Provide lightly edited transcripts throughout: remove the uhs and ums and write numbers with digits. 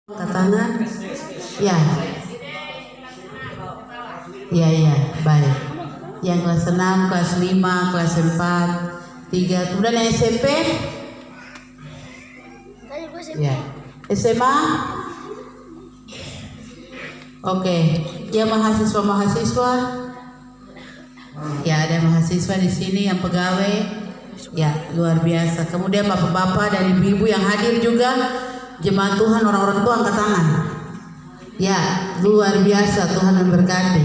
Angkat tangan. Ya. Iya, baik. Yang kelas 6, kelas 5, kelas 4, 3, kemudian yang SMP? Ya. SMA? Oke. Ya, mahasiswa? Ya, ada mahasiswa di sini yang pegawai. Ya, luar biasa. Kemudian bapak-bapak dan ibu-ibu yang hadir juga, jemaat Tuhan, orang-orang tua angkat tangan. Ya, luar biasa, Tuhan memberkati.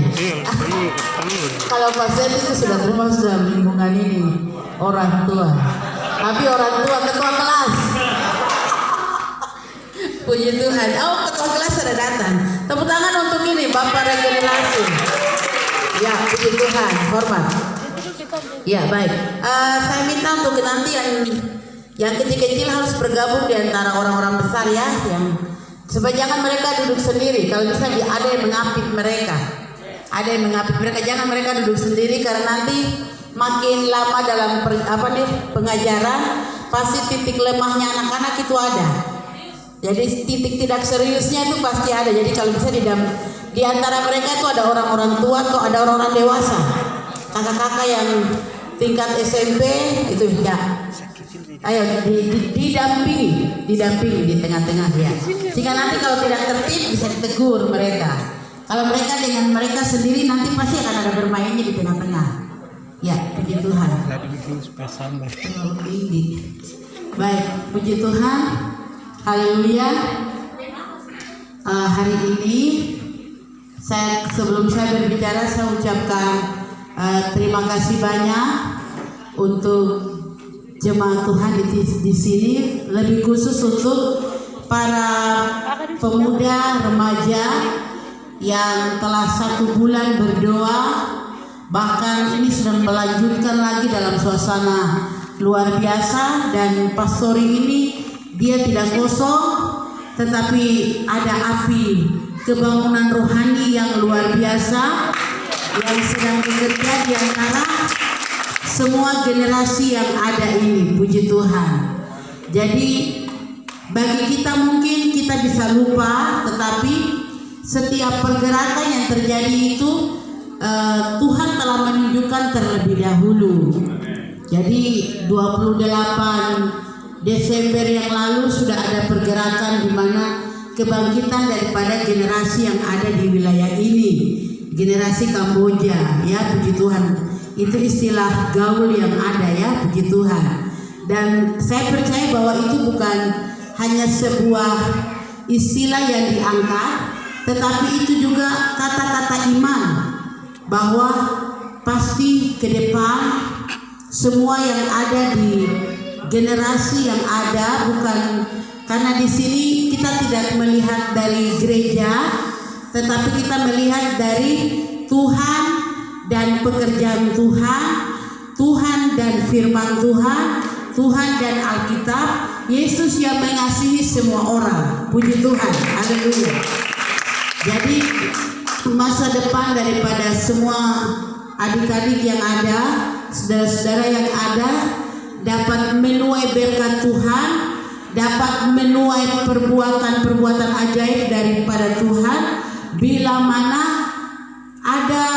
Kalau pasien itu sudah terima, sudah lingkungan ini orang tua. Tapi orang tua ketua kelas. Puji Tuhan. Oh, ketua kelas sudah datang. Tepuk tangan untuk ini, Bapak Regenerasi. Ya, puji Tuhan. Hormat. Ya, baik. Saya minta untuk nanti yang kecil-kecil harus bergabung di antara orang-orang besar ya, yang supaya jangan mereka duduk sendiri. Kalau bisa ada yang mengapit mereka. Jangan mereka duduk sendiri, karena nanti makin lama dalam pengajaran pasti titik lemahnya anak-anak itu ada. Jadi titik tidak seriusnya itu pasti ada. Jadi kalau bisa di antara mereka itu ada orang-orang tua atau ada orang-orang dewasa. Kakak-kakak yang tingkat SMP itu ya. Ayo didampingi di tengah-tengah ya. Jika nanti kalau tidak tertib bisa ditegur mereka. Kalau mereka dengan mereka sendiri nanti pasti akan ada bermainnya di tengah-tengah. Ya, puji Tuhan. Baik, puji Tuhan. Haleluya. Hari ini sebelum saya berbicara, saya ucapkan terima kasih banyak untuk jemaat Tuhan di sini, lebih khusus untuk para pemuda remaja yang telah 1 bulan berdoa, bahkan ini sudah melanjutkan lagi dalam suasana luar biasa. Dan pastori ini dia tidak kosong, tetapi ada api kebangunan rohani yang luar biasa yang sedang bekerja di antara semua generasi yang ada ini. Puji Tuhan. Jadi bagi kita mungkin kita bisa lupa, tetapi setiap pergerakan yang terjadi itu Tuhan telah menunjukkan terlebih dahulu. Jadi 28 Desember yang lalu sudah ada pergerakan di mana kebangkitan daripada generasi yang ada di wilayah ini, generasi Kamboja ya, puji Tuhan. Itu istilah gaul yang ada ya, puji Tuhan. Dan saya percaya bahwa itu bukan hanya sebuah istilah yang diangkat, tetapi itu juga kata-kata iman bahwa pasti ke depan semua yang ada di generasi yang ada, bukan karena di sini kita tidak melihat dari gereja, tetapi kita melihat dari Tuhan dan pekerjaan Tuhan dan firman Tuhan dan Alkitab, Yesus yang mengasihi semua orang. Puji Tuhan, haleluya. Jadi masa depan daripada semua adik-adik yang ada, saudara-saudara yang ada, dapat menuai berkat Tuhan, dapat menuai perbuatan-perbuatan ajaib daripada Tuhan, bila mana ada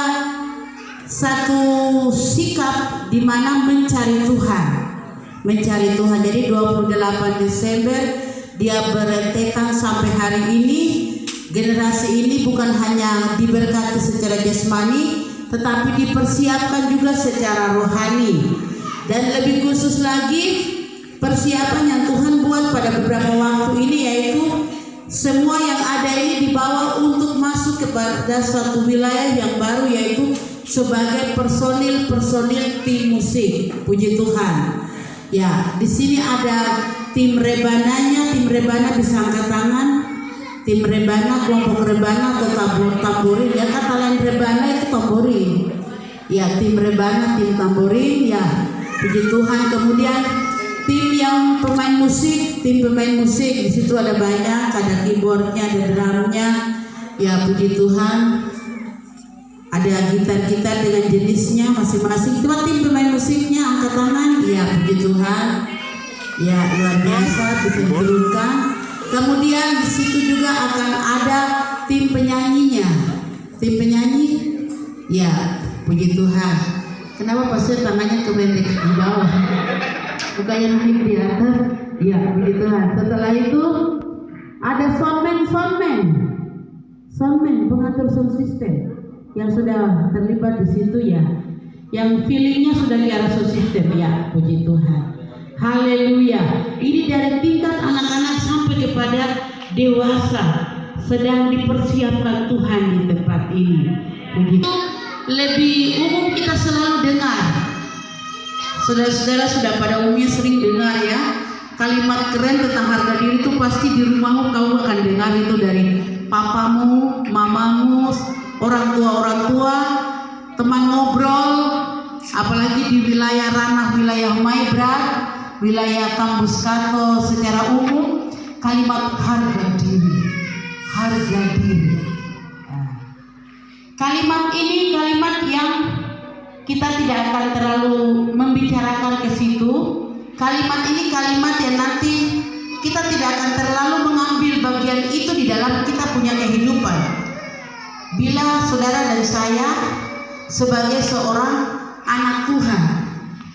satu sikap di mana mencari Tuhan. Jadi 28 Desember dia berentetan sampai hari ini. Generasi ini bukan hanya diberkati secara jasmani, tetapi dipersiapkan juga secara rohani. Dan lebih khusus lagi persiapan yang Tuhan buat pada beberapa waktu ini, yaitu semua yang ada ini dibawa untuk masuk kepada suatu wilayah yang baru, yaitu sebagai personil tim musik. Puji Tuhan. Ya, di sini ada tim rebananya. Tim rebana bisa angkat tangan. Tim rebana, kelompok rebana atau tamborin ya, kata lain rebana itu tamborin. Ya, tim rebana, tim tamborin ya. Puji Tuhan. Kemudian tim yang pemain musik, di situ ada banyak, ada keyboardnya, ada drumnya. Ya, puji Tuhan. Ada gitar-gitar dengan jenisnya masing-masing. Itu tim pemain musiknya, angkat tangan. Ya, puji Tuhan. Ya, luar biasa, bisa diturunkan. Kemudian di situ juga akan ada tim penyanyinya. Tim penyanyi, ya puji Tuhan. Kenapa pastor tangannya kebendek di bawah? Bukannya naik di atas? Ya puji Tuhan. Setelah itu ada soundman pengatur sound system yang sudah terlibat di situ ya. Yang feelingnya sudah di arah sound system ya, puji Tuhan. Haleluya. Ini dari tingkat anak-anak sampai kepada dewasa sedang dipersiapkan Tuhan di tempat ini. Begitu. Lebih umum kita selalu dengar. Saudara-saudara sudah pada umumnya sering dengar ya. Kalimat keren tentang harga diri itu pasti di rumahmu kau akan dengar itu dari papamu, mamamu, orang tua, teman ngobrol, apalagi di ranah wilayah Maibrat, wilayah Kampus Kato secara umum, kalimat harga diri. Kalimat ini kalimat yang kita tidak akan terlalu membicarakan ke situ. Kalimat ini kalimat yang nanti kita tidak akan terlalu mengambil bagian itu di dalam kita punya kehidupan. Bila saudara dan saya sebagai seorang anak Tuhan,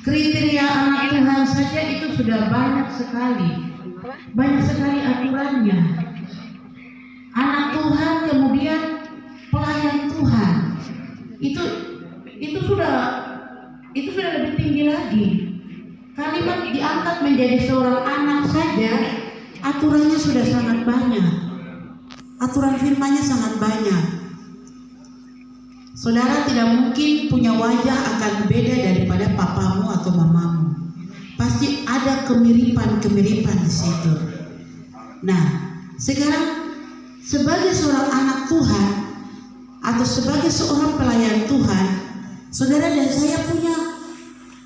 kriteria anak Tuhan saja itu sudah banyak sekali aturannya. Anak Tuhan kemudian pelayan Tuhan itu sudah lebih tinggi lagi. Kalimat diangkat menjadi seorang anak saja, aturannya sudah sangat banyak. Aturan firman-Nya sangat banyak. Saudara tidak mungkin punya wajah akan beda daripada papamu atau mamamu. Pasti ada kemiripan di situ. Nah, sekarang sebagai seorang anak Tuhan atau sebagai seorang pelayan Tuhan, saudara dan saya punya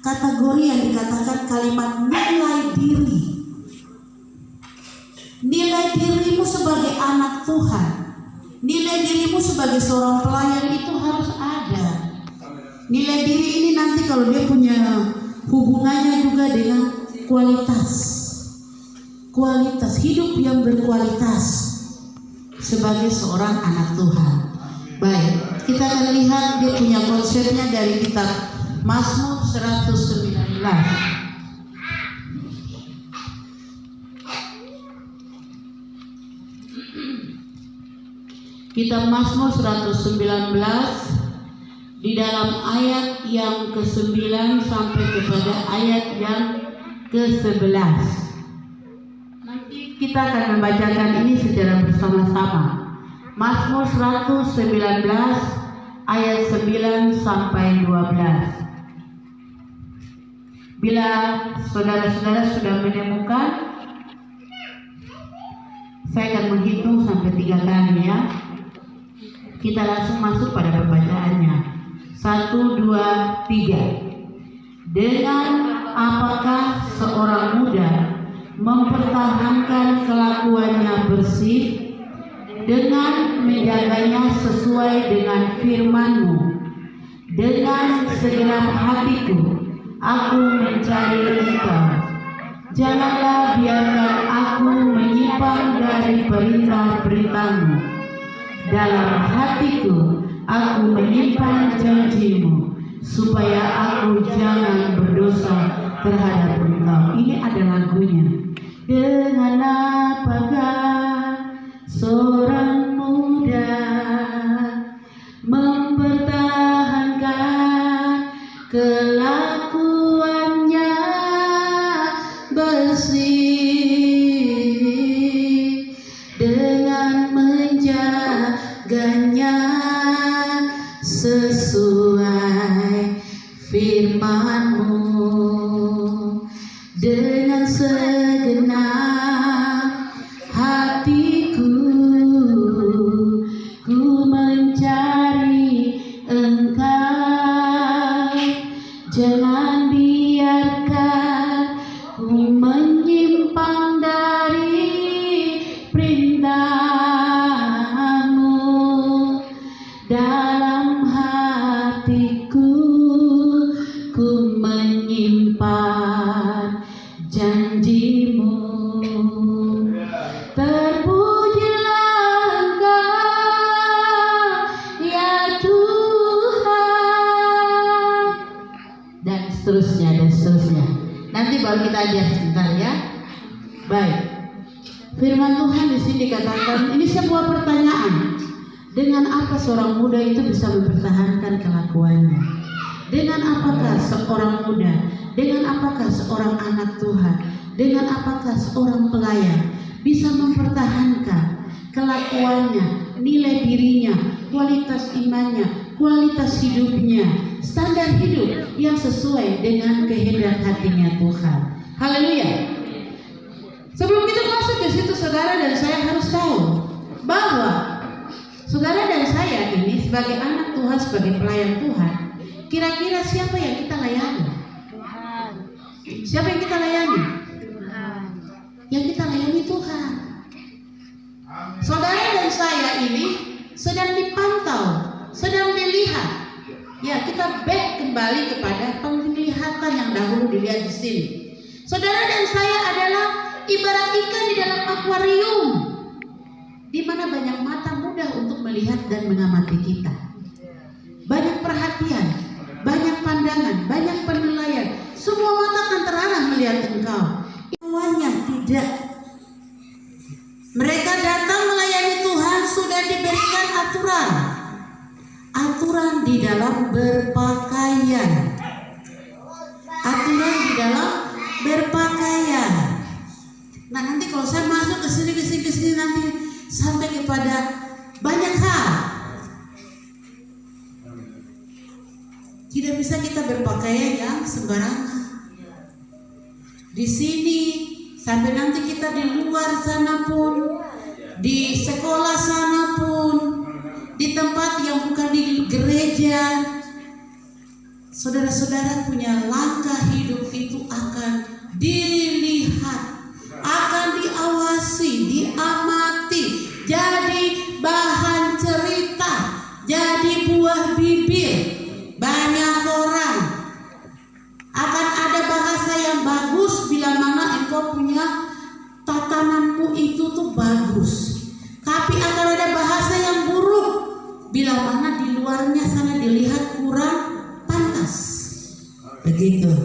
kategori yang dikatakan kalimat nilai diri. Nilai dirimu sebagai anak Tuhan, nilai dirimu sebagai seorang pelayan itu harus ada. Nilai diri ini nanti kalau dia punya hubungannya juga dengan kualitas hidup yang berkualitas sebagai seorang anak Tuhan. Baik, kita akan lihat dia punya konsepnya dari kitab Mazmur 119. Kitab Mazmur 119 di dalam ayat yang ke-9 sampai kepada ayat yang ke-11. Nanti kita akan membacakan ini secara bersama-sama. Mazmur 119 ayat 9 sampai 12. Bila saudara-saudara sudah menemukan, saya akan menghitung sampai 3 kali ya. Kita langsung masuk pada pembacaannya. 1, 2, 3. Dengan apakah seorang muda mempertahankan kelakuannya bersih, dengan menjaganya sesuai dengan firman-Mu. Dengan segenap hatiku aku mencari Engkau. Janganlah biarkan aku menyimpang dari perintah-perintah-Mu. Dalam hatiku aku menyimpan janji-Mu, supaya aku jangan berdosa terhadap Engkau. Ini ada lagunya. Dengan apakah seorang muda mempertahankan kelakuannya bersih, dengan menjaganya sesuai firman-Mu. Dengan segenap hatiku ku mencari Engkau. Jangan biarkan ku menyimpan belajar sebentar ya. Baik. Firman Tuhan di sini dikatakan, ini sebuah pertanyaan. Dengan apa seorang muda itu bisa mempertahankan kelakuannya? Dengan apakah seorang muda? Dengan apakah seorang anak Tuhan? Dengan apakah seorang pelayan bisa mempertahankan kelakuannya, nilai dirinya, kualitas imannya, kualitas hidupnya, standar hidup yang sesuai dengan kehendak hatinya Tuhan. Haleluya. Sebelum kita masuk ke situ, saudara dan saya harus tahu bahwa saudara dan saya ini sebagai anak Tuhan, sebagai pelayan Tuhan, kira-kira siapa yang kita layani? Tuhan. Siapa yang kita layani? Tuhan. Yang kita layani Tuhan. Saudara dan saya ini sedang dipantau, sedang dilihat. Ya, kita back kembali kepada penglihatan yang dahulu dilihat di sini. Saudara dan saya adalah ibarat ikan di dalam akuarium, di mana banyak mata mudah untuk melihat dan mengamati kita. Banyak perhatian, banyak pandangan, banyak penilaian. Semua mata akan terarah melihat engkau. Imannya tidak. Mereka datang melayani Tuhan sudah diberikan aturan. Aturan di dalam berpakaian. Aturan di dalam berpakaian. Nah, nanti kalau saya masuk ke sini nanti sampai kepada banyak hal. Tidak bisa kita berpakaian yang sembarangan. Di sini sampai nanti kita di luar sana pun, di sekolah sana pun, di tempat yang bukan di gereja, saudara-saudara punya langkah hidup itu akan dilihat, akan diawasi, diamati, jadi bahan cerita, jadi buah bibir. Banyak orang akan ada bahasa yang bagus bila mana engkau punya tatananmu itu tuh bagus, tapi akan ada bahasa yang buruk bila mana di luarnya sana dilihat kurang pantas. Begitu.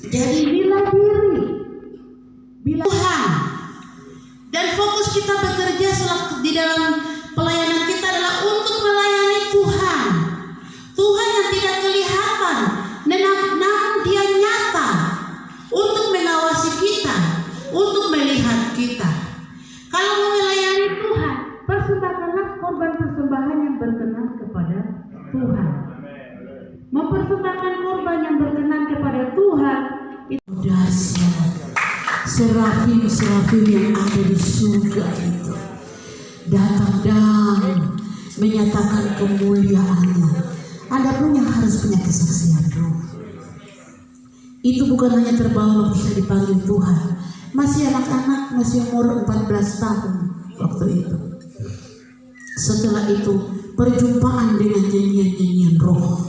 Jadi bila diri, bila Tuhan, dan fokus kita bekerja di dalam pelayanan kita adalah untuk melayani Tuhan. Tuhan yang tidak kelihatan, namun Dia nyata untuk mengawasi kita, untuk melihat kita. Kalau mau melayani Tuhan, persembahkanlah korban persembahan yang berkenan kepada Tuhan. Mempersembahkan korban yang berkenan kepada Tuhan itu dahsyat. Serafim-serafim yang ada di surga itu datang dan menyatakan kemuliaannya. Anda pun yang harus punya kesaksian roh. Itu bukan hanya terbawa bisa dipanggil Tuhan. Masih anak-anak, masih umur 14 tahun waktu itu. Setelah itu perjumpaan dengan nyanyian-nyanyian roh.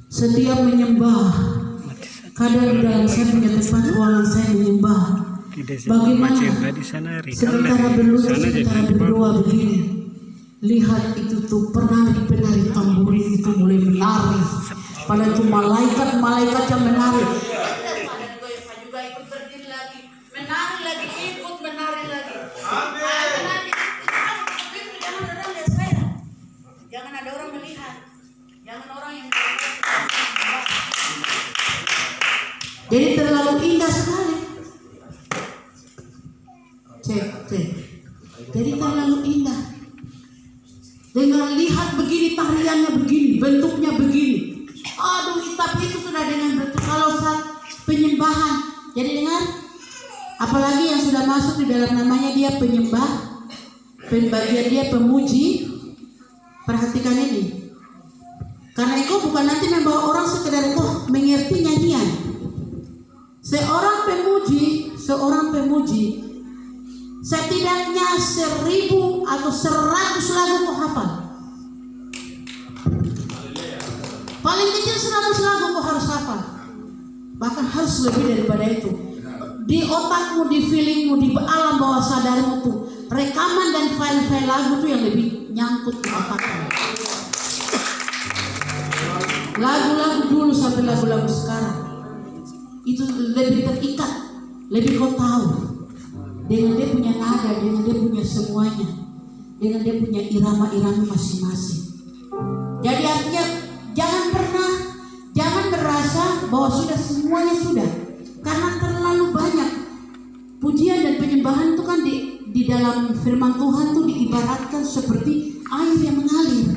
Setiap menyembah, kadang di dalam saya punya tempat ruangan saya menyembah. Bagaimana sementara berlutut, sementara berdoa begini. Lihat itu tuh penari-penari tamburin itu mulai menari. Pada itu malaikat-malaikat yang menari. Juga ikut berdiri lagi, menari lagi, ikut menari lagi. Jangan orang lihat saya, jangan ada orang melihat, jangan orang yang melihat. Jadi terlalu indah sekali. Cek. Jadi terlalu indah. Dengan lihat begini, tariannya begini, bentuknya begini. Aduh, tapi itu sudah dengan bentuk kalau saat penyembahan. Jadi dengan apalagi yang sudah masuk di dalam namanya dia penyembah, pembagian dia pemuji. Perhatikan ini. Karena itu bukan nanti membawa orang sekedar kok mengerti nyanyian. Seorang pemuji setidaknya 1000 atau 100 lagu kau hafal. Paling kecil 100 lagu kau harus hafal. Bahkan harus lebih daripada itu. Di otakmu, di feelingmu, di alam bawah sadarmu tuh rekaman dan file-file lagu tuh yang lebih nyangkut di otakmu. Lagu-lagu dulu sampai lagu-lagu sekarang. itu lebih terikat, lebih kau tahu. Dengan dia punya nada, dengan dia punya semuanya, dengan dia punya irama-irama masing-masing. Jadi artinya jangan merasa bahwa sudah semuanya sudah, karena terlalu banyak. Pujian dan penyembahan itu kan di dalam firman Tuhan tuh diibaratkan seperti air yang mengalir,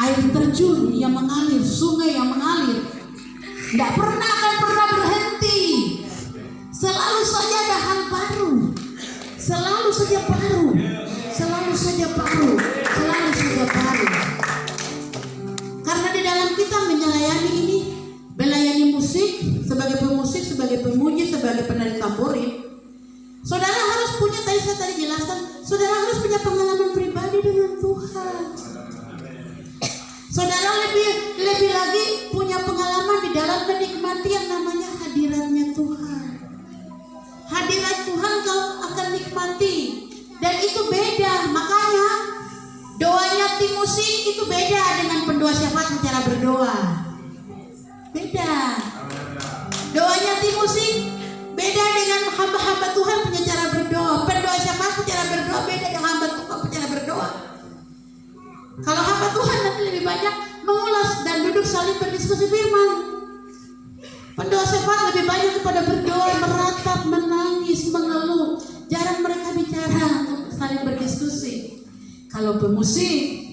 air terjun yang mengalir, sungai yang mengalir, tidak akan pernah berhenti. Selalu saja ada hal baru, selalu saja baru, selalu saja baru, selalu saja baru. Karena di dalam kita melayani ini, melayani musik, sebagai pemusik, sebagai pemuji, sebagai penari tamborin, saudara harus punya, tadi saya jelaskan, saudara harus punya pengalaman pribadi dengan Tuhan. Saudara lebih lagi punya pengalaman di dalam menikmati yang namanya hadiratnya Tuhan. Hadirat Tuhan kau akan nikmati, dan itu beda. Makanya doanya tim musik itu beda dengan pendoa syafaat cara berdoa. Beda. Doanya tim musik beda dengan hamba-hamba Tuhan punya cara berdoa. Pendoa syafaat cara berdoa beda dengan hamba Tuhan cara berdoa. Kalau hamba Tuhan nanti lebih banyak mengulas dan duduk saling berdiskusi firman. Pendoa syafaat lebih banyak kepada berdoa, meratap, menangis, mengeluh. Jarang mereka bicara untuk saling berdiskusi. Kalau pemusik,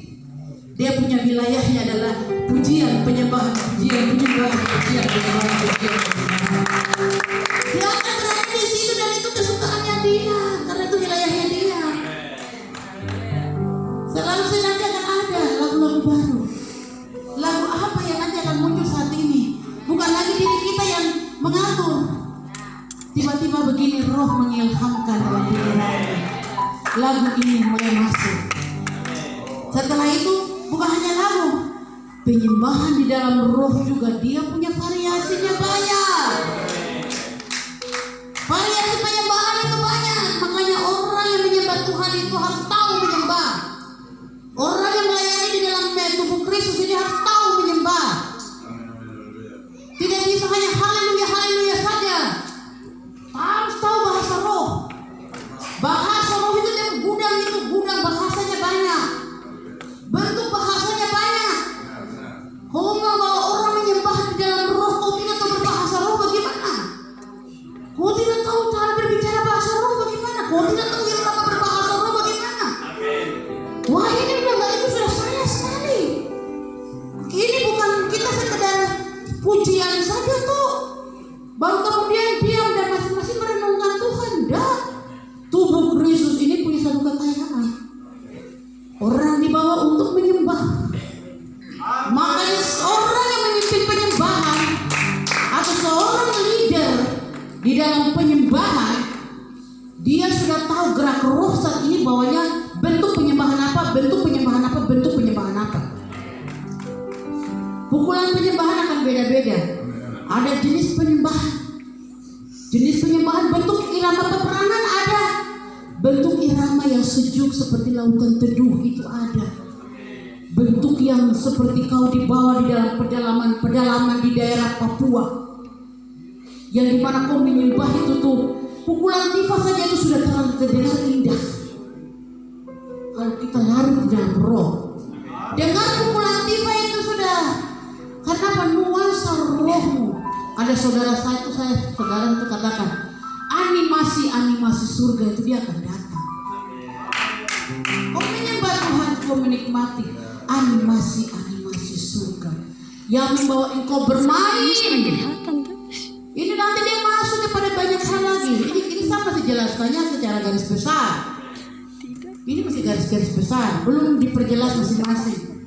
dia punya wilayahnya adalah pujian, penyembahan, pujian, penyembahan, pujian, penyembahan, pujian. Dia akan berada di situ dan itu kesukaannya dia, karena itu wilayahnya dia. Selalu nanti akan ada lagu-lagu baru. Lagu apa yang nanti akan muncul saat ini? Bukan lagi diri kita yang mengatur. Tiba-tiba begini roh mengilhamkan dalam pikirannya. Lagu ini mulai masuk. Setelah itu bukan hanya lagu, penyembahan di dalam roh juga dia punya variasinya banyak. Variasi penyembahan itu banyak. Makanya orang yang menyembah Tuhan itu harus tahu menyembah. Orang yang melayani di dalam tubuh Kristus ini harus tahu menyembah. Tidak bisa hanya haleluya haleluya saja. Harus tahu bahasa roh. Bahasa roh itu gudang bahasanya banyak. Bentuk bahasanya banyak. Kau kalau orang menyembah di dalam roh, kau tidak tahu berbahasa roh bagaimana? Kau tidak tahu cara berbicara bahasa roh bagaimana? Kau tidak tahu irama berbahasa roh bagaimana? Wah, ini itu sudah saya sekali. Ini bukan kita sekedar pujian saja tuh, baru kemudian diam dan masing-masing merenungkan Tuhan. Dah, tubuh Kristus ini punya satu kekayaan. Orang dibawa untuk menyembah. Makanya seorang yang memimpin penyembahan atau seorang leader di dalam penyembahan, dia sudah tahu gerak roh saat ini bawahnya bentuk penyembahan apa, bentuk penyembahan apa, bentuk penyembahan apa. Pukulan penyembahan akan beda-beda. Ada jenis penyembahan. Jenis penyembahan bentuk irama peperangan ada. Bentuk irama yang sejuk seperti lautan teduh itu ada. Bentuk yang seperti kau dibawa di dalam pedalaman di daerah Papua. Yang dimana kau menyembah itu tuh, pukulan tifa saja itu sudah terlalu terdengar indah. Kalau kita lari di dalam roh, dengar pukulan tifa itu sudah, karena nuansa rohmu. Ada saudara itu katakan, animasi surga itu dia akan datang. Kau menyembah Tuhan, kau menikmati animasi surga yang membawa engkau bermain. Ini nanti dia masuk kepada banyak hal lagi. Ini sama dijelaskannya secara garis besar. Ini masih garis-garis besar, belum diperjelas masing-masing.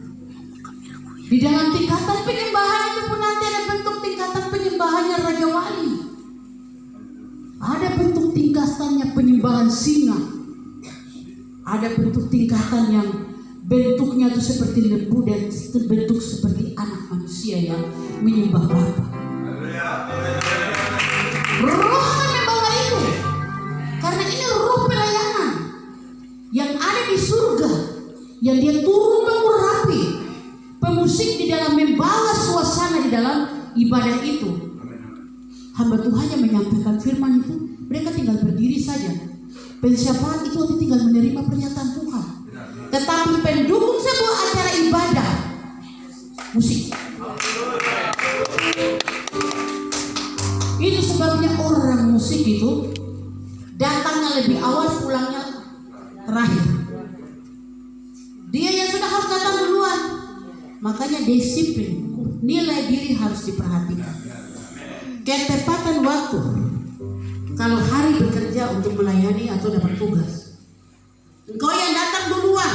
Di dalam tingkatan penyembahan itu pun nanti ada bentuk tingkatan penyembahannya Raja Wali. Ada bentuk tingkatannya penyembahan singa. Ada bentuk tingkatan yang bentuknya itu seperti lembu dan bentuk seperti anak manusia yang menyembah Bapa. Roh akan membawa itu. Karena ini roh pelayanan yang ada di surga, yang dia turun mengurapi pemusik di dalam membawa suasana di dalam ibadah itu. hamba Tuhan yang menyampaikan firman itu, mereka tinggal berdiri saja. Pensyafaat itu tinggal menerima pernyataan Tuhan. Tetapi pendukung sebuah acara ibadah, musik. Itu sebabnya orang musik itu datangnya lebih awal, pulangnya terakhir. Dia yang sudah harus datang duluan. Makanya disiplin, nilai diri harus diperhatikan. Ketepatan waktu. Kalau hari bekerja untuk melayani atau dapat tugas, engkau yang datang duluan,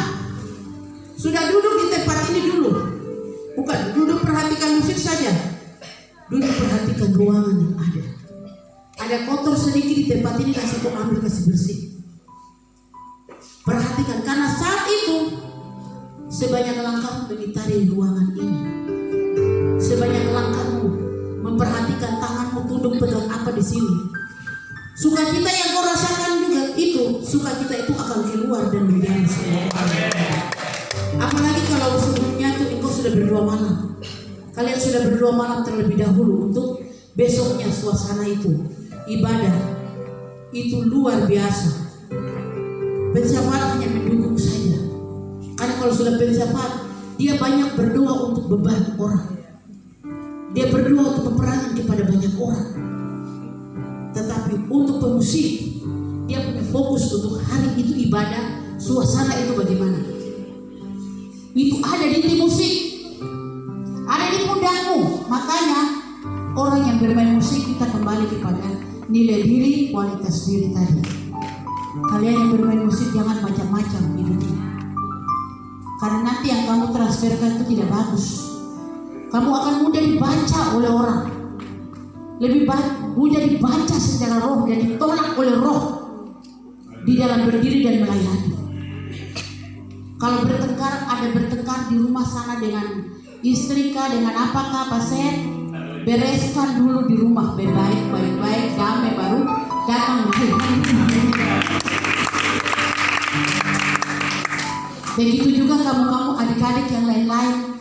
sudah duduk di tempat ini dulu. Bukan duduk perhatikan musik saja, duduk perhatikan ruangan yang ada. Ada kotor sedikit di tempat ini, kasih kau ambil, kasih bersih. Perhatikan, karena saat itu sebanyak langkahmu mengitari ruangan ini, sebanyak langkahmu memperhatikan tanganmu tunduk pegang apa di sini. Sukacita yang kau rasakan juga itu, sukacita itu akan keluar dan menjadi semua. Apalagi kalau sebelumnya tuh engkau sudah berdoa malam. Kalian sudah berdoa malam terlebih dahulu untuk besoknya suasana itu ibadah itu luar biasa. Pensyafaat hanya mendukung saja. Karena kalau sudah pensyafaat, dia banyak berdoa untuk beban orang. Dia berdoa untuk peperangan kepada banyak orang. Tetapi untuk pemusik, dia punya fokus untuk hari itu ibadah, suasana itu bagaimana. Itu ada di tim musik, ada di pundakmu. Makanya orang yang bermain musik, kita kembali kepada nilai diri, kualitas diri tadi. Kalian yang bermain musik jangan macam-macam hidupnya. Karena nanti yang kamu transferkan itu tidak bagus. Kamu akan mudah dibaca oleh orang. Lebih mudah dibaca secara roh dan ditolak oleh roh di dalam berdiri dan melayani. Kalau bertengkar, ada bertengkar di rumah sana dengan istri kah, dengan apakah, pasien, bereskan dulu di rumah baik-baik, damai, baru datang lagi. Begitu juga kamu adik-adik yang lain-lain.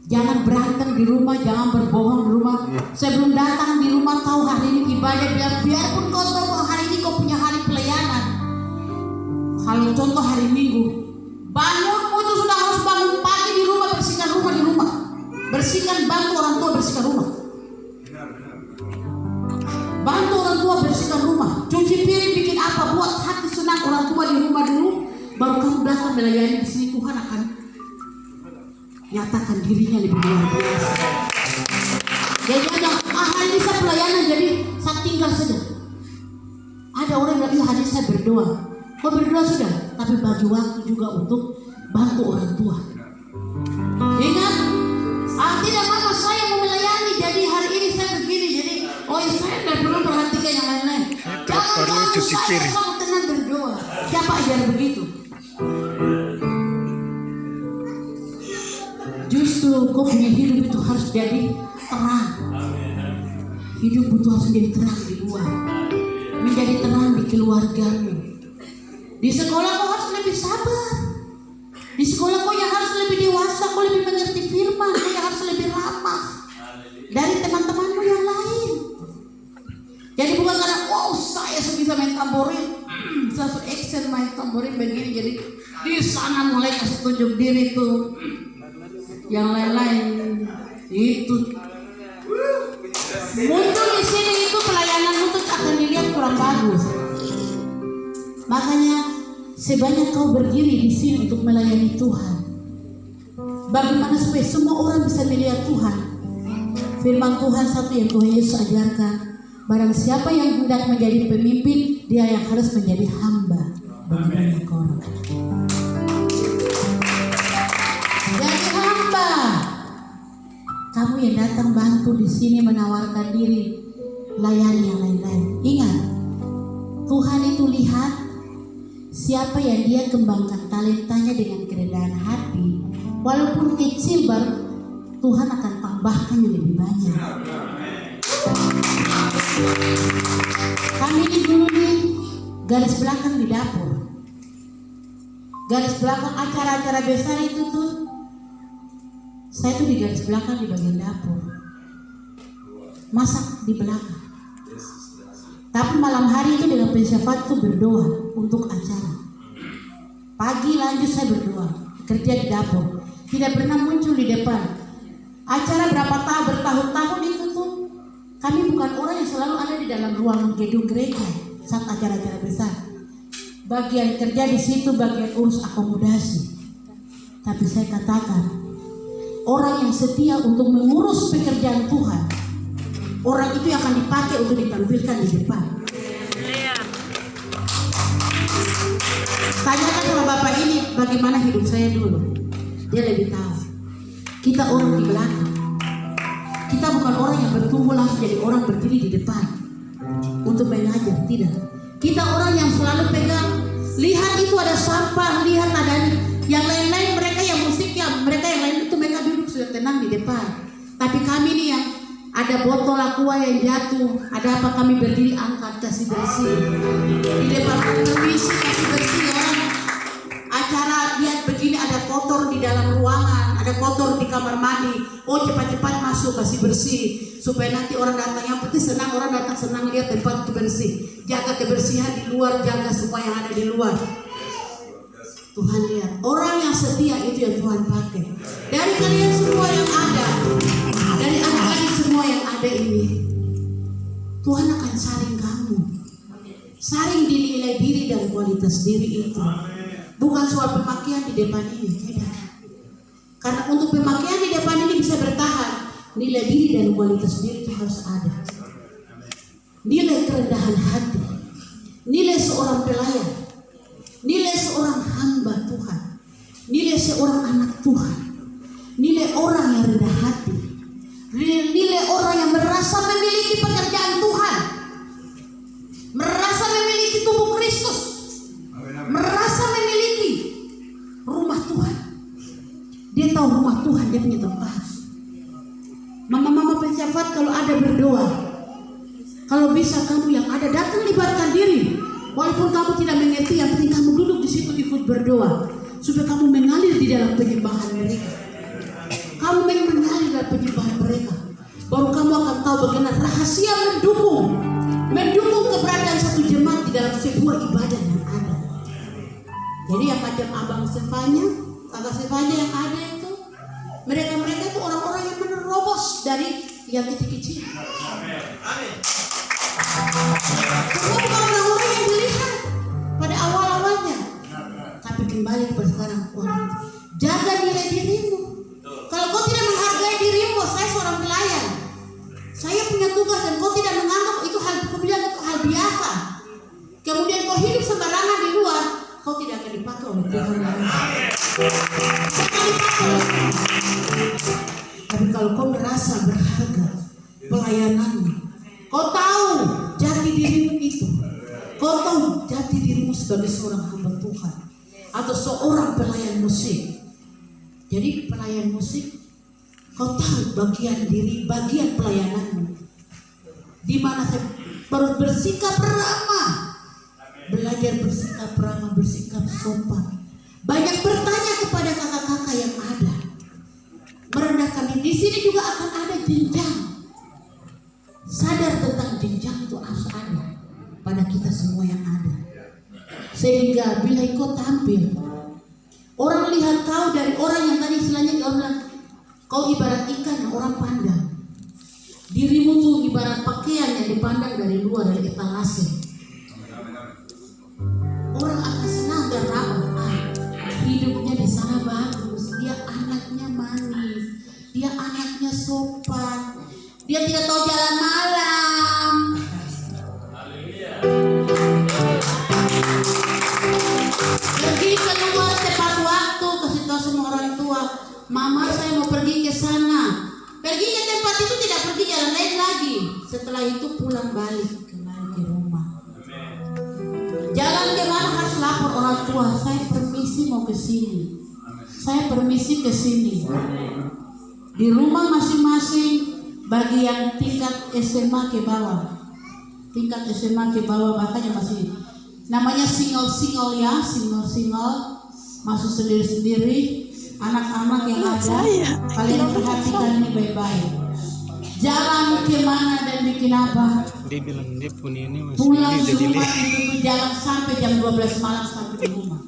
Jangan berantem di rumah, jangan berbohong di rumah. Sebelum datang di rumah tahu hari ini ibadah, biarpun kau tahu bahwa hari ini kau punya hari pelayanan. Kalau contoh hari Minggu, bangunmu itu sudah harus bangun pagi di rumah, bersihkan rumah di rumah. Bersihkan, bantu orang tua bersihkan rumah. Bantu orang tua bersihkan rumah. Cuci piring, bikin apa, buat hati senang orang tua di rumah dulu. Baru kamu datang melayani di sini, Tuhan akan nyatakan dirinya lebih luar biasa. Jadi jangan hari ini saya pelayanan, jadi saya tinggal saja. Ada orang yang bilang hari saya berdoa. Kau berdoa sudah, tapi bagi waktu juga untuk bantu orang tua. Ingat, tidak mama saya mau melayani, jadi hari ini saya begini, jadi saya tidak perlu perhatikan yang lain-lain. Jangan cuci piring. Saya mau tenang berdoa. Siapa ajar begitu? Justru kau punya hidup itu harus jadi terang. Hidup itu harus menjadi terang di luar, menjadi terang di keluargamu. Di sekolah kau harus lebih sabar. Di sekolah kau yang harus lebih dewasa, kau lebih mengerti firman, kau yang harus lebih ramah dari teman-temanmu yang lain. Jadi bukan karena saya bisa main tamborin, saya action main tamborin begini, jadi di sana mulai kasih tunjuk diri tuh. Yang lain-lain itu muncul di sini, itu pelayanan itu akan dilihat kurang bagus. Makanya sebanyak kau berdiri di sini untuk melayani Tuhan, bagaimana supaya semua orang bisa melihat Tuhan. Firman Tuhan satu yang Tuhan Yesus ajarkan, barang siapa yang hendak menjadi pemimpin, dia yang harus menjadi hamba bagi banyak orang. Jadi hamba, kamu yang datang bantu di sini menawarkan diri, layani yang lain-lain. Ingat, Tuhan itu lihat siapa yang dia kembangkan talentanya dengan kerendahan hati. Walaupun kecil, baru Tuhan akan tambahkan yang lebih banyak. Kami ini dulu nih garis belakang di dapur. Garis belakang acara-acara besar itu tuh, saya tuh di garis belakang di bagian dapur. masak di belakang. Tapi malam hari itu dengan filsafat itu berdoa untuk acara. Pagi lanjut saya berdoa, kerja di dapur, tidak pernah muncul di depan. Acara bertahun-tahun itu tuh, kami bukan orang yang selalu ada di dalam ruang gedung gereja saat acara-acara besar. Bagian kerja di situ, bagian urus akomodasi. Tapi saya katakan, orang yang setia untuk mengurus pekerjaan Tuhan, orang itu akan dipakai untuk ditampilkan di depan. Tanyakan sama Bapak ini bagaimana hidup saya dulu. Dia lebih tahu. Kita orang di belakang. Kita bukan orang yang bertumbuh langsung jadi orang berdiri di depan untuk mengajar, tidak. Kita orang yang selalu pegang. Lihat itu ada sampah, lihat ada yang lain-lain, mereka yang musiknya, mereka yang lain itu mereka duduk sudah tenang di depan. Tapi kami nih yang ada botol aqua yang jatuh, ada apa kami berdiri angkat kasih bersih. Di depan televisi kasih bersih orang. Acara lihat begini ada kotor di dalam ruangan, ada kotor di kamar mandi. Oh cepat-cepat masuk kasih bersih supaya nanti orang datang. Yang penting senang, orang datang senang lihat tempat bersih. Jaga kebersihan di luar, jaga semua yang ada di luar. Tuhan lihat orang yang setia itu yang Tuhan pakai. Dari kalian semua yang ada, dari anak-anak semua yang ada ini, Tuhan akan saring kamu, saring dinilai diri dan kualitas diri itu. Bukan soal pemakaian di depan ini, tidak. Karena untuk pemakaian di depan ini bisa bertahan, nilai diri dan kualitas diri itu harus ada. Nilai kerendahan hati, nilai seorang pelayan, nilai seorang hamba Tuhan, nilai seorang anak Tuhan, nilai orang yang rendah hati, nilai orang yang merasa memiliki pekerjaan Tuhan, merasa memiliki tubuh Kristus, merasa memiliki rumah Tuhan. Dia tahu rumah Tuhan, dia punya tempat. Mama-mama filsafat kalau ada berdoa, kalau bisa kamu yang ada datang libatkan diri. Walaupun kamu tidak mengerti, yang penting kamu duduk di situ ikut berdoa supaya kamu mengalir di dalam penyembahan mereka. Kamu mengalir dalam penyembahan mereka. Baru kamu akan tahu bagaimana rahasia mendukung keberadaan satu jemaat di dalam sebuah ibadah yang ada. Jadi yang macam abang Stefanya, kakak Stefanya yang ada itu, mereka itu orang-orang yang menerobos dari yang kecil-kecil. Semua bukan orang-orang yang dilihat pada awal-awalnya, tapi kembali kepada sekarang. Jaga nilai dirimu. Kalau kau tidak menghargai dirimu, saya seorang pelayan, saya punya tugas dan kau tidak menganggap itu hal, kau bilang itu hal biasa. Kemudian kau hidup sembarangan di luar, kau tidak akan dipakai oleh Tuhan. Tapi kalau kau merasa berharga pelayananmu, kau tahu jati dirimu itu, kau tahu jati dirimu sebagai seorang hamba Tuhan atau seorang pelayan musik. Jadi pelayan musik, kau tahu bagian diri, bagian pelayananmu, di mana saya harus bersikap ramah, belajar bersikap ramah, bersikap sopan. Banyak bertanya kepada kakak-kakak yang ada, merendahkan diri. Di sini juga akan ada jenjang. Sadar tentang jenjang itu harus ada pada kita semua yang ada. Sehingga bila kau tampil, orang lihat kau dari orang yang tadi istilahnya orang bilang, kau ibarat ikan yang orang pandang. Dirimu tuh ibarat pakaian yang dipandang dari luar, dari etalase. Orang akan senang dan ramah. Hidupnya di sana bagus, dia anaknya manis, dia anaknya sopan, dia tidak tahu jalan malam. Pergi keluar tepat waktu, kasih tahu semua orang tua, mama saya mau pergi ke sana. Pergi ke tempat itu, tidak pergi jalan lain lagi. Setelah itu pulang balik kembali ke rumah. Jalan kemana harus lapor orang tua, saya permisi mau ke sini, saya permisi ke sini. Di rumah masing-masing, bagi yang tingkat SMA ke bawah, tingkat SMA ke bawah makanya masih namanya single ya, single masuk sendiri-sendiri. Anak-anak yang ada, kalian perhatikan ini baik-baik. jalan kemana dan bikin apa. Dia bilang dia punya ini masih Pulang ini jadi rumah itu jalan sampai jam 12 malam sampai di rumah.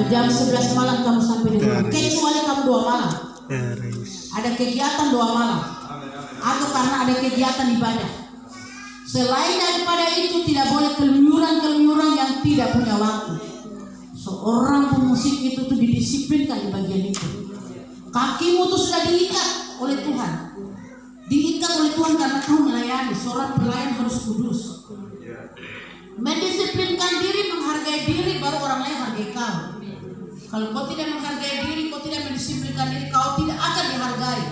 Jam 11 malam kamu sampai di rumah. Kecuali kamu 2 malam. Ada kegiatan 2 malam. Atau karena ada kegiatan ibadah. Selain daripada itu tidak boleh keluyuran-keluyuran yang tidak punya waktu. Seorang pemusik itu tuh didisiplinkan di bagian itu. Kakimu tuh sudah diikat oleh Tuhan. Diikat oleh Tuhan karena kau melayani. Seorang pelayan harus kudus. Mendisiplinkan diri, menghargai diri, baru orang lain hargai kau. Kalau kau tidak menghargai diri, kau tidak mendisiplinkan diri, kau tidak akan dihargai.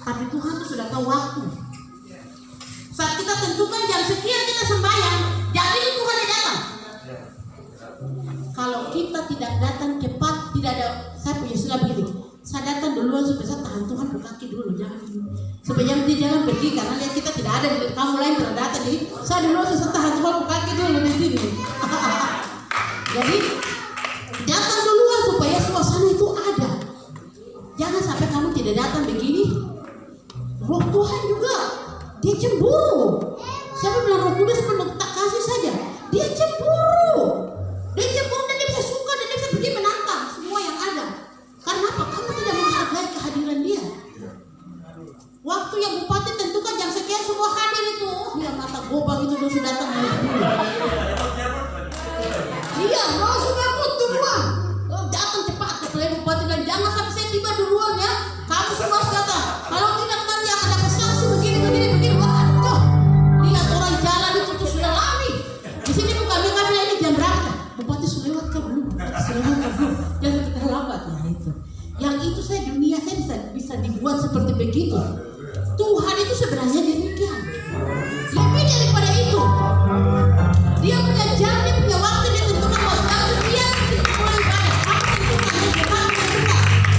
Tapi Tuhan tuh sudah tahu waktu. Saat kita tentukan jam sekian kita sembahyang, jam itu Tuhan yang datang. Kalau kita tidak datang cepat, tidak ada. Saya punya istilah begini, saya datang duluan supaya saya tahan Tuhan berkaki dulu, jangan supaya jangan di jalan pergi karena lihat kita tidak ada, kamu lain tidak datang, jadi saya duluan saya tahan Tuhan berkaki dulu di sini. Jadi datang duluan supaya suasana itu ada. Jangan sampai kamu tidak datang begini. Roh Tuhan juga, dia cemburu. Siapa bilang Roh Kudus tak kasih saja? Dia cemburu. Dia cemburu dan dia bisa suka dan dia bisa pergi menantang semua yang ada. Karena apa? Kamu tidak menghargai kehadiran dia. Waktu yang bupati tentukan jam sekian semua hadir itu. Oh, ya mata gobang itu sudah datang dari dulu. Iya, mau sudah butuh duluan. Datang cepat. Kepala bupati bilang jangan sampai saya tiba duluan ya. Kamu semua harus datang. Kalau tidak nanti akan ada sanksi begini. Waduh, lihat orang jalan itu tuh sudah lari. Di sini bukan kami bilang ini jam berapa? Bupati sudah lewat ke belum? Jangan terlambat ya itu. Yang itu saya dunia saya bisa dibuat seperti begitu. Tuhan itu sebenarnya demikian. Lebih daripada itu, dia punya jam, dia punya waktu, dia tentukan waktu. Jam sekian kita mulai ibadah.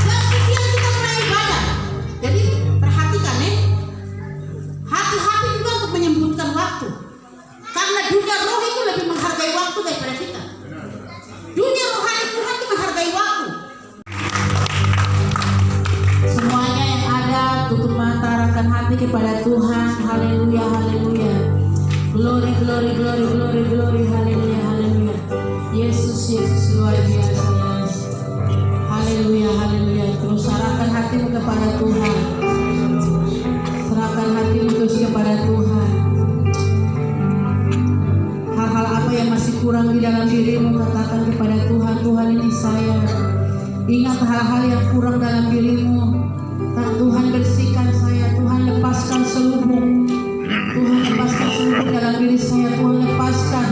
Jam sekian kita mulai ibadah. Jadi perhatikan ya, hati-hati juga untuk menyembunyikan waktu. Karena dunia roh itu lebih menghargai waktu daripada kita. Dunia rohani Tuhan itu menghargai waktu. Semuanya yang ada tutup mata, arahkan hati kepada Tuhan. Haleluya, haleluya. Glory, glory, glory, glory, glory. Haleluya, haleluya. Yesus, Yesus luar biasa. Haleluya, haleluya. Terus arahkan hatimu kepada Tuhan. Serahkan hatimu terus kepada Tuhan. Hal-hal apa yang masih kurang di dalam dirimu, katakan kepada Tuhan. Tuhan, ini saya. Ingat hal-hal yang kurang dalam dirimu. Tuhan bersihkan saya. Tuhan lepaskan seluruh. Tuhan lepaskan seluruh dalam diri saya. Tuhan lepaskan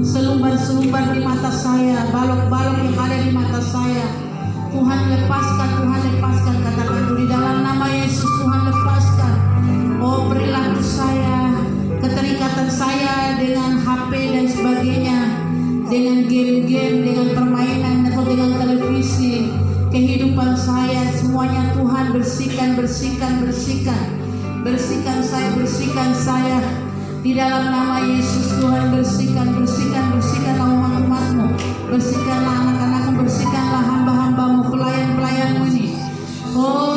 selumbar-selumbar di mata saya, balok-balok yang ada di mata saya. Tuhan lepaskan, Tuhan lepaskan. Katakan di dalam nama Yesus, Tuhan lepaskan. Oh, perilaku saya, keterikatan saya dengan HP dan sebagainya, dengan game-game, dengan permainan atau dengan televisi, kehidupan saya semuanya Tuhan bersihkan, bersihkan, bersihkan. Bersihkan saya di dalam nama Yesus. Tuhan bersihkan, bersihkan, bersihkanlah umat-umatmu, bersihkanlah anak-anakmu, bersihkanlah hamba-hambamu, pelayan-pelayanmu ini. Oh